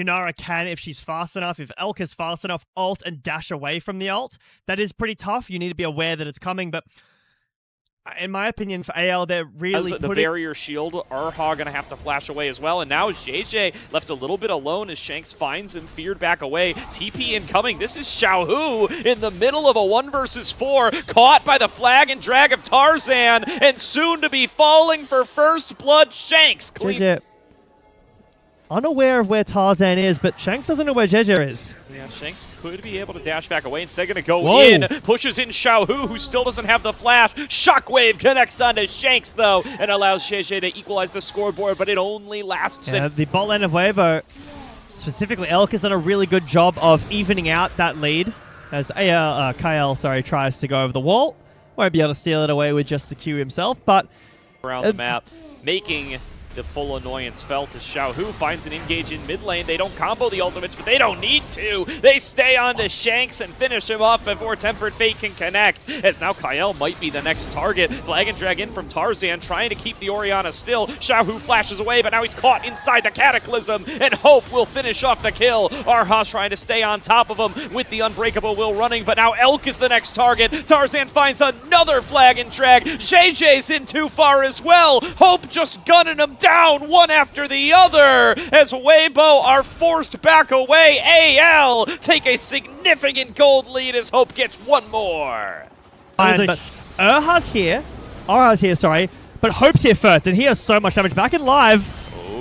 Lunara can, if she's fast enough, if Elk is fast enough, ult and dash away from the ult. That is pretty tough. You need to be aware that it's coming, but in my opinion, for AL, they're really the barrier shield, Arha gonna have to flash away as well, and now JJ left a little bit alone as Shanks finds him, feared back away. TP incoming. This is Xiaohu in the middle of a 1 versus 4, caught by the flag and drag of Tarzan, and soon to be falling for first blood. Shanks clean. JJ, unaware of where Tarzan is, but Shanks doesn't know where JJ is. Yeah, Shanks could be able to dash back away. Instead, going to go in. Pushes in Xiaohu, who still doesn't have the flash. Shockwave connects onto Shanks, though, and allows JJ to equalize the scoreboard, but it only lasts. The bot lane of Weibo, specifically Elk, has done a really good job of evening out that lead. As Kyle tries to go over the wall. Won't be able to steal it away with just the Q himself, but around the map, making the full annoyance felt as Xiaohu finds an engage in mid lane. They don't combo the ultimates, but they don't need to. They stay on to Shanks and finish him off before Tempered Fate can connect, as now Kyle might be the next target. Flag and drag in from Tarzan, trying to keep the Orianna still. Xiaohu flashes away, but now he's caught inside the Cataclysm, and Hope will finish off the kill. Arha trying to stay on top of him with the Unbreakable Will running, but now Elk is the next target. Tarzan finds another flag and drag. JJ's in too far as well. Hope just gunning him down one after the other as Weibo are forced back away. AL take a significant gold lead as Hope gets one more. But Arha's here, but Hope's here first, and he has so much damage back in live.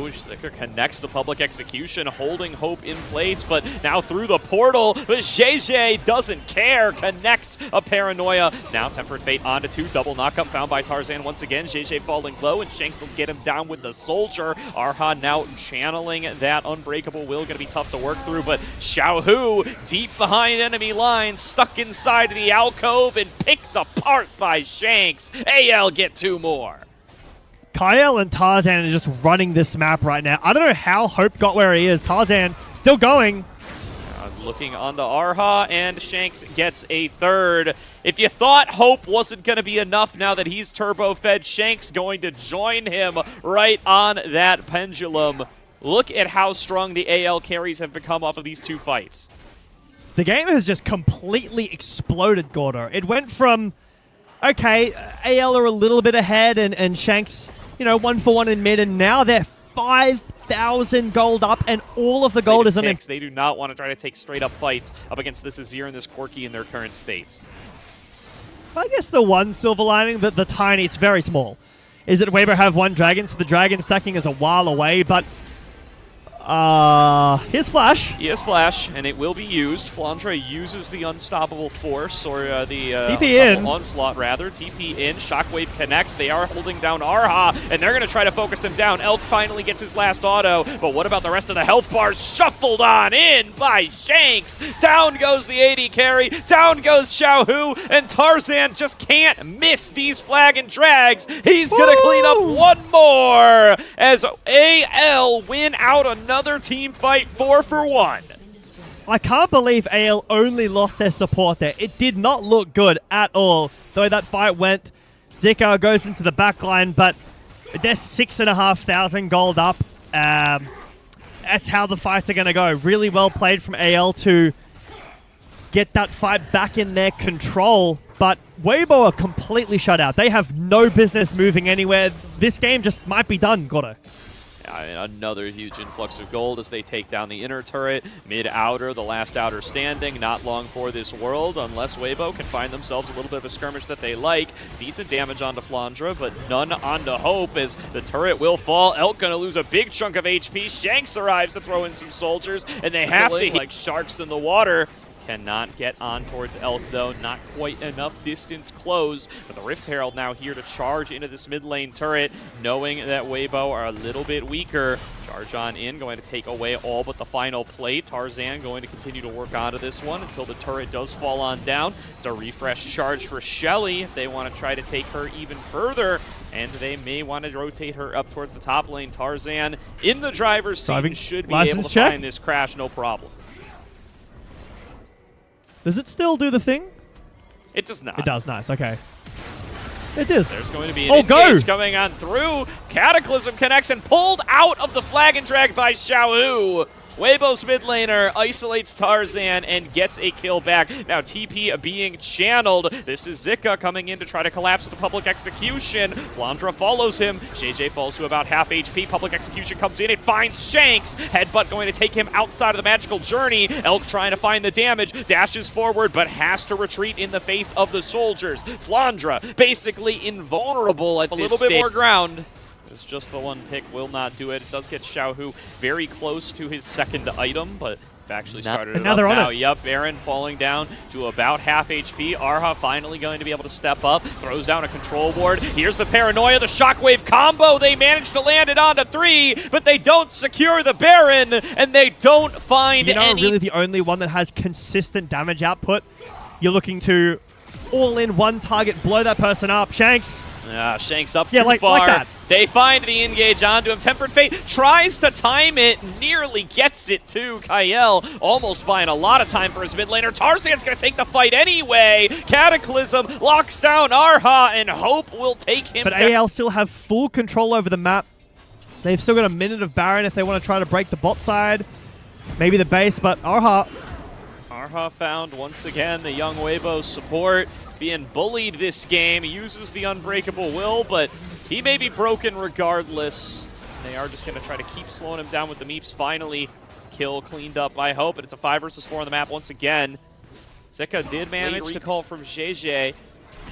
Slicker connects the public execution, holding Hope in place, but now through the portal, but JJ doesn't care, connects a Paranoia. Now Tempered Fate onto 2, double knockup found by Tarzan once again. JJ falling low, and Shanks will get him down with the Soldier. Arha now channeling that Unbreakable Will, gonna be tough to work through, but Xiaohu deep behind enemy lines, stuck inside the alcove and picked apart by Shanks. AL get 2 more. Kyle and Tarzan are just running this map right now. I don't know how Hope got where he is. Tarzan still going. Looking onto Arha, and Shanks gets a 3rd. If you thought Hope wasn't going to be enough now that he's turbo-fed, Shanks going to join him right on that pendulum. Look at how strong the AL carries have become off of these 2 fights. The game has just completely exploded, Gordo. It went from, okay, AL are a little bit ahead, and Shanks, 1 for 1 in mid, and now they're 5,000 gold up, and all of the gold is on him. They do not want to try to take straight-up fights up against this Azir and this Corki in their current states. I guess the one silver lining, the tiny, it's very small, is that Weibo have 1 dragon, so the dragon stacking is a while away, but here's Flash. He has Flash, and it will be used. Flandre uses the Unstoppable Force, or the Unstoppable Onslaught, rather. TP in, Shockwave connects. They are holding down Arha, and they're going to try to focus him down. Elk finally gets his last auto, but what about the rest of the health bars? Shuffled on in by Shanks. Down goes the AD carry, down goes Xiaohu, and Tarzan just can't miss these flag and drags. He's going to clean up 1 more as AL win out another team fight 4 for 1. I can't believe AL only lost their support there. It did not look good at all, the way that fight went. Zika goes into the back line, but they're 6,500 gold up. That's how the fights are going to go. Really well played from AL to get that fight back in their control, but Weibo are completely shut out. They have no business moving anywhere. This game just might be done, Gordo. Another huge influx of gold as they take down the inner turret. Mid-outer, the last outer standing. Not long for this world, unless Weibo can find themselves a little bit of a skirmish that they like. Decent damage onto Flandre, but none onto Hope as the turret will fall. Elk gonna lose a big chunk of HP. Shanks arrives to throw in some soldiers, and they have to hit like sharks in the water. Cannot get on towards Elk, though. Not quite enough distance closed. But the Rift Herald now here to charge into this mid lane turret, knowing that Weibo are a little bit weaker. Charge on in, going to take away all but the final plate. Tarzan going to continue to work onto this one until the turret does fall on down. It's a refresh charge for Shelly if they want to try to take her even further. And they may want to rotate her up towards the top lane. Tarzan in the driver's seat should be able to find this crash, no problem. Does it still do the thing? It does not. It does, nice, okay. It is. There's going to be an engage coming on through. Cataclysm connects and pulled out of the flag and drag by Xiaohu. Weibo's mid laner isolates Tarzan and gets a kill back. Now TP being channeled. This is Zika coming in to try to collapse with the public execution. Flandra follows him. JJ falls to about half HP. Public execution comes in. It finds Shanks. Headbutt going to take him outside of the magical journey. Elk trying to find the damage. Dashes forward, but has to retreat in the face of the soldiers. Flandra basically invulnerable at this stage. A little bit more ground. It's just the one pick will not do it. It does get Xiaohu very close to his second item, but actually started it up now. Yep, Baron falling down to about half HP. Arha finally going to be able to step up. Throws down a control ward. Here's the paranoia, the shockwave combo. They managed to land it onto 3, but they don't secure the Baron, and they don't find any. Really the only one that has consistent damage output. You're looking to all in one target, blow that person up. Shanks. Shanks up too far. Like that. They find the engage onto him. Tempered Fate tries to time it, nearly gets it to Kael. Almost buying a lot of time for his mid laner. Tarzan's going to take the fight anyway. Cataclysm locks down Arha, and Hope will take him down. But AL still have full control over the map. They've still got a minute of Baron if they want to try to break the bot side. Maybe the base, but Arha found once again the young Weibo support. Being bullied this game. He uses the unbreakable will, but he may be broken regardless. They are just going to try to keep slowing him down with the meeps. Finally, kill cleaned up by Hope, but it's a 5 versus 4 on the map once again. Zika did manage to call from JJ,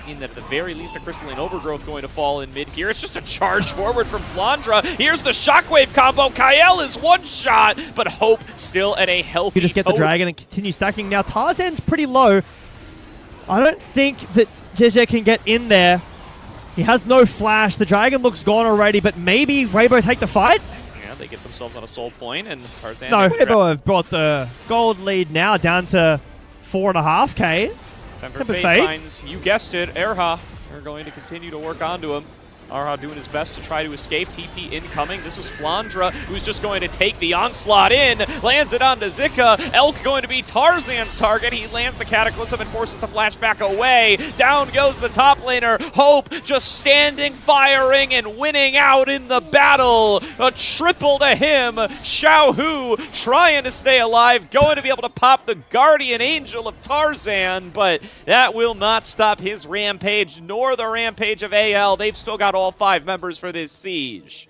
in that at the very least a crystalline overgrowth going to fall in mid here. It's just a charge forward from Flandra. Here's the shockwave combo. Kael is one shot, but Hope still at a healthy You just get the dragon and continue stacking. Now Tarzan's pretty low. I don't think that JJ can get in there. He has no flash. The dragon looks gone already, but maybe Weibo take the fight? Yeah, they get themselves on a soul point, and Tarzan... No, Weibo have brought the gold lead now down to 4.5k. Tempered Fate finds, you guessed it, Erha. They're going to continue to work onto him. Arha doing his best to try to escape. TP incoming. This is Flandra, who's just going to take the onslaught in. Lands it onto Zika. Elk going to be Tarzan's target. He lands the Cataclysm and forces the flashback away. Down goes the top laner. Hope just standing, firing, and winning out in the battle. A triple to him. Xiaohu trying to stay alive. Going to be able to pop the Guardian Angel of Tarzan, but that will not stop his rampage, nor the rampage of AL. They've still got all 5 members for this siege.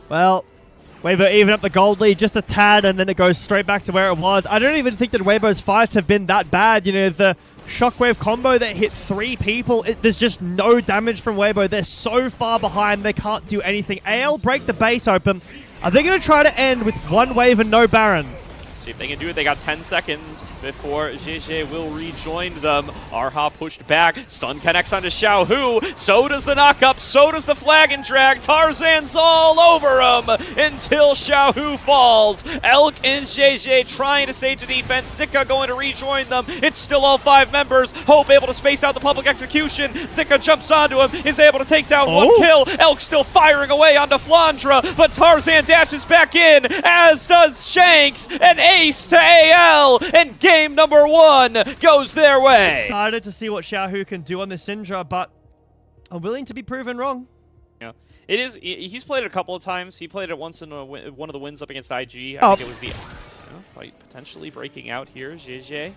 Well, Weibo even up the gold lead just a tad, and then it goes straight back to where it was. I don't even think that Weibo's fights have been that bad. You know, the shockwave combo that hit 3 people, there's just no damage from Weibo. They're so far behind, they can't do anything. AL break the base open. Are they going to try to end with 1 wave and no Baron? See if they can do it. They got 10 seconds before JJ will rejoin them. Arha pushed back. Stun connects onto Xiaohu. So does the knockup. So does the flag and drag. Tarzan's all over him until Xiaohu falls. Elk and JJ trying to stage a defense. Zika going to rejoin them. It's still all 5 members. Hope able to space out the public execution. Zika jumps onto him. Is able to take down 1 kill. Elk still firing away onto Flandra. But Tarzan dashes back in, as does Shanks. And ace to AL, and game number 1 goes their way. Excited to see what Xiaohu can do on this Syndra, but I'm willing to be proven wrong. Yeah, it is. He's played it a couple of times. He played it once in one of the wins up against IG. I think it was the fight potentially breaking out here. JJ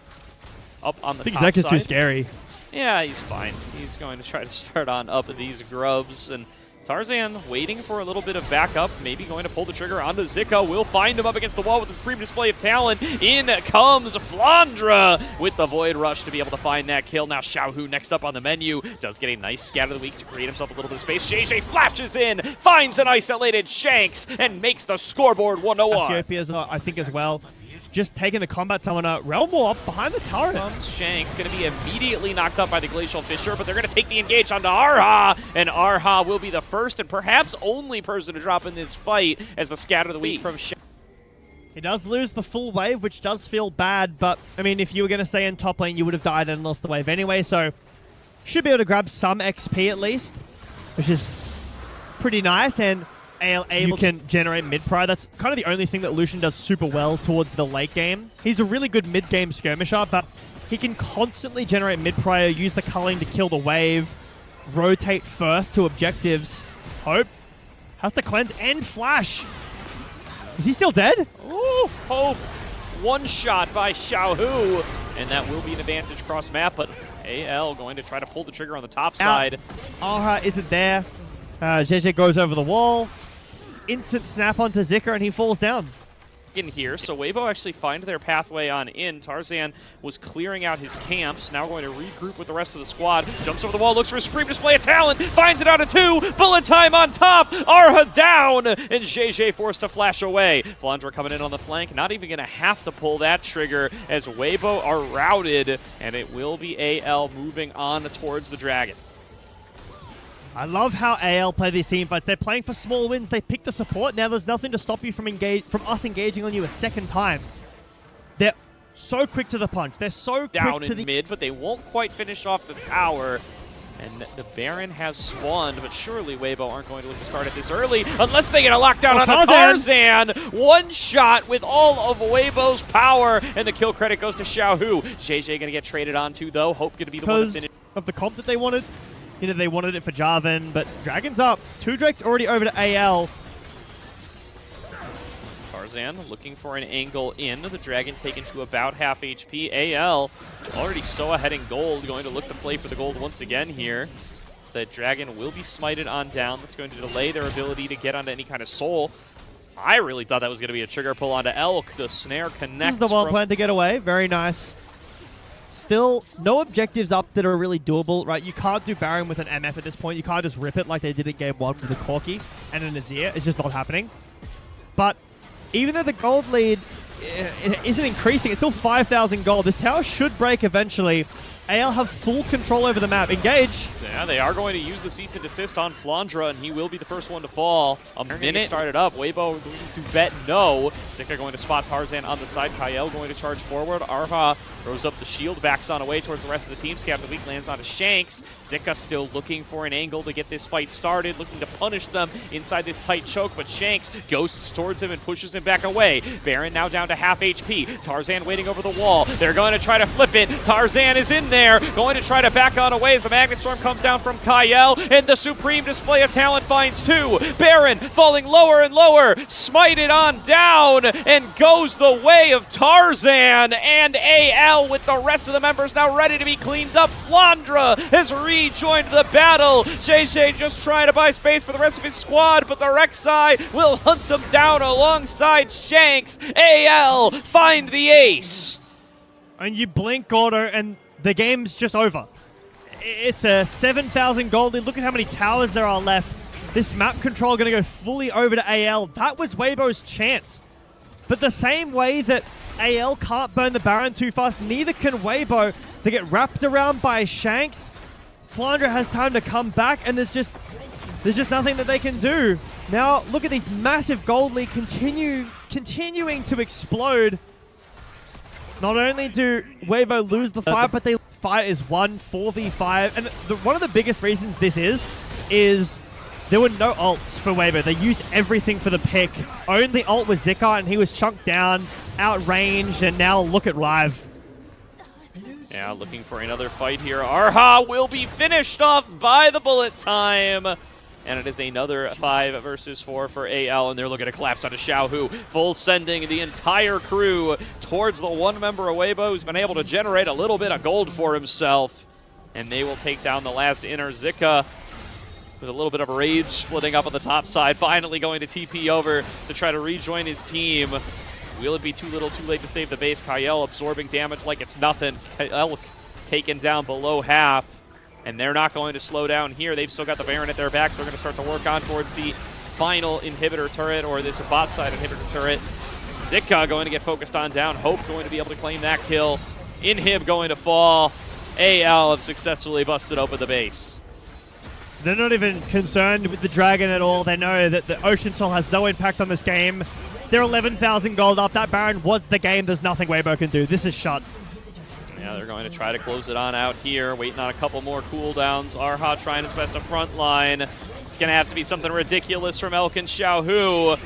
up on the top side. I think Zek is too scary. Yeah, he's fine. He's going to try to start on up these grubs, and Tarzan waiting for a little bit of backup, maybe going to pull the trigger onto Zika. Will find him up against the wall with his supreme display of talent. In comes Flandra with the Void Rush to be able to find that kill. Now Xiaohu next up on the menu. Does get a nice scatter of the week to create himself a little bit of space. JJ flashes in, finds an isolated Shanks, and makes the scoreboard 1-1. Ethiopia, I think, as well. Just taking the combat summoner. Realm Warp behind the turret. Comes Shanks, going to be immediately knocked up by the Glacial Fissure, but they're going to take the engage onto Arha, and Arha will be the first and perhaps only person to drop in this fight as the scatter of the week from Shanks. He does lose the full wave, which does feel bad, but, I mean, if you were going to stay in top lane, you would have died and lost the wave anyway, so should be able to grab some XP at least, which is pretty nice, and you can generate mid-pry. That's kind of the only thing that Lucian does super well towards the late game. He's a really good mid-game skirmisher, but he can constantly generate mid-pry, use the culling to kill the wave, rotate first to objectives. Hope has to cleanse and flash. Is he still dead? Ooh, Hope. One shot by Xiaohu. And that will be an advantage cross map, but AL going to try to pull the trigger on the top side. Arha isn't there. JJ goes over the wall. Instant snap onto Zika and he falls down. In here, so Weibo actually find their pathway on in. Tarzan was clearing out his camps, now going to regroup with the rest of the squad. Jumps over the wall, looks for a supreme display of talent, finds it out of 2, bullet time on top, Arha down, and JJ forced to flash away. Flandra coming in on the flank, not even going to have to pull that trigger as Weibo are routed, and it will be AL moving on towards the Dragon. I love how AL play these team fights. They're playing for small wins. They pick the support. Now there's nothing to stop you from us engaging on you a second time. They're so quick to the punch. They're so down quick to in mid, but they won't quite finish off the tower. And the Baron has spawned, but surely Weibo aren't going to look to start it this early unless they get a lockdown on Tarzan. One shot with all of Weibo's power, and the kill credit goes to Xiaohu. JJ going to get traded onto, though. Hope going to be the one to finish. Of the comp that they wanted. You know, they wanted it for Jarvan, but Dragon's up. 2 Drake's already over to AL. Tarzan looking for an angle in. The Dragon taken to about half HP. AL already so ahead in gold, going to look to play for the gold once again here. So that Dragon will be smited on down. That's going to delay their ability to get onto any kind of soul. I really thought that was going to be a trigger pull onto Elk. The snare connects. This is the one plan to get away. Very nice. Still, no objectives up that are really doable, right? You can't do Baron with an MF at this point. You can't just rip it like they did in Game 1 with a Corki and an Azir. It's just not happening. But even though the gold lead isn't increasing, it's still 5,000 gold. This tower should break eventually. AL have full control over the map. Engage. Yeah, they are going to use the cease and desist on Flandra, and he will be the first one to fall. A minute started up. Weibo going to bet no. Zika going to spot Tarzan on the side. Kyle going to charge forward. Arha throws up the shield, backs on away towards the rest of the team. Scab the weak lands onto Shanks. Zika still looking for an angle to get this fight started, looking to punish them inside this tight choke, but Shanks ghosts towards him and pushes him back away. Baron now down to half HP. Tarzan waiting over the wall. They're going to try to flip it. Tarzan is in there, going to try to back on away as the Magnet Storm comes down from Kyle, and the supreme display of talent finds 2. Baron falling lower and lower, smited on down, and goes the way of Tarzan, and AL with the rest of the members now ready to be cleaned up. Flandra has rejoined the battle. JJ just trying to buy space for the rest of his squad, but the Rek'Sai will hunt him down alongside Shanks. AL find the ace. And you blink, Gordo, and the game's just over. It's a 7,000 gold lead. Look at how many towers there are left. This map control going to go fully over to AL. That was Weibo's chance. But the same way that AL can't burn the Baron too fast, neither can Weibo. They get wrapped around by Shanks. Flandra has time to come back, and there's just nothing that they can do. Now, look at these massive gold lead continuing to explode. Not only do Weibo lose the fight, but the fight is 4v5. And one of the biggest reasons this is there were no ults for Weibo. They used everything for the pick. Only ult was Zika, and he was chunked down, outranged, and now look at Live. Yeah, looking for another fight here. Arha will be finished off by the bullet time. And it is another 5 versus 4 for AL, and they're looking to collapse onto Xiaohu. Full sending the entire crew towards the one member of Weibo who's been able to generate a little bit of gold for himself. And they will take down the last inner. Zika with a little bit of rage splitting up on the top side, finally going to TP over to try to rejoin his team. Will it be too little too late to save the base? Kyle absorbing damage like it's nothing. Kyle taken down below half. And they're not going to slow down here. They've still got the Baron at their backs. They're going to start to work on towards the final inhibitor turret, or this bot side inhibitor turret. Zika going to get focused on down. Hope going to be able to claim that kill. Inhib going to fall. AL have successfully busted open the base. They're not even concerned with the Dragon at all. They know that the Ocean Soul has no impact on this game. They're 11,000 gold up. That Baron was the game. There's nothing Weibo can do. This is shut. Yeah, they're going to try to close it on out here, waiting on a couple more cooldowns. Arha trying his best to front line. It's going to have to be something ridiculous from Elk and Xiaohu.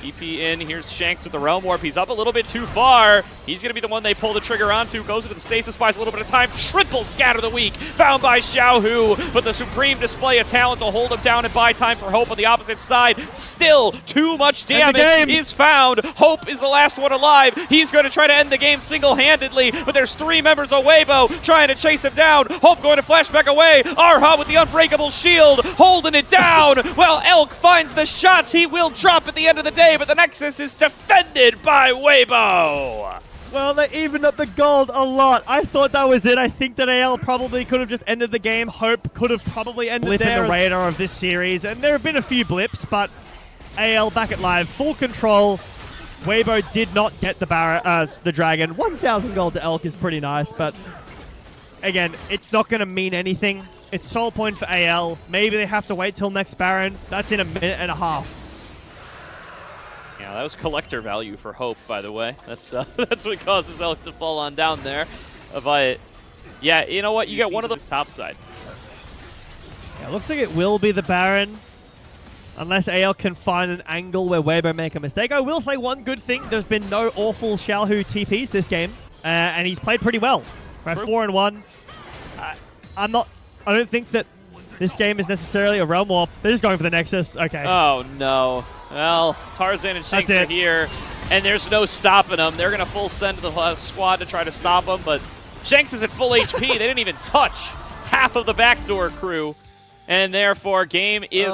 EP in, here's Shanks with the Realm Warp. He's up a little bit too far. He's going to be the one they pull the trigger onto. Goes into the Stasis, buys a little bit of time. Triple Scatter the Weak, found by Xiaohu. But the supreme display of talent to hold him down and buy time for Hope on the opposite side. Still, too much damage is found. Hope is the last one alive. He's going to try to end the game single-handedly, but there's 3 members of Weibo trying to chase him down. Hope going to flashback away. Arha with the unbreakable shield, holding it down. Well, Elk finds the shots. He will drop at the end of the day, but the Nexus is defended by Weibo. Well, they evened up the gold a lot. I thought that was it. I think that AL probably could have just ended the game. Hope could have probably ended there. The radar of this series, and there have been a few blips, but AL back at live, full control. Weibo did not get the dragon. 1,000 gold to Elk is pretty nice, but again, it's not going to mean anything. It's soul point for AL. Maybe they have to wait till next Baron. That's in a minute and a half. Yeah, that was collector value for Hope, by the way. That's that's what causes Elk to fall on down there. But yeah, you know what? You get one of the top side. Yeah, looks like it will be the Baron. Unless AL can find an angle where Weibo make a mistake. I will say one good thing. There's been no awful Xiaohu TPs this game. And he's played pretty well. Right, 4-1. I don't think that this game is necessarily a Realm Warp. They're just going for the Nexus. Okay. Oh, no. Well, Tarzan and Shanks are here, and there's no stopping them. They're going to full send the squad to try to stop them, but Shanks is at full HP. They didn't even touch half of the backdoor crew, and therefore game is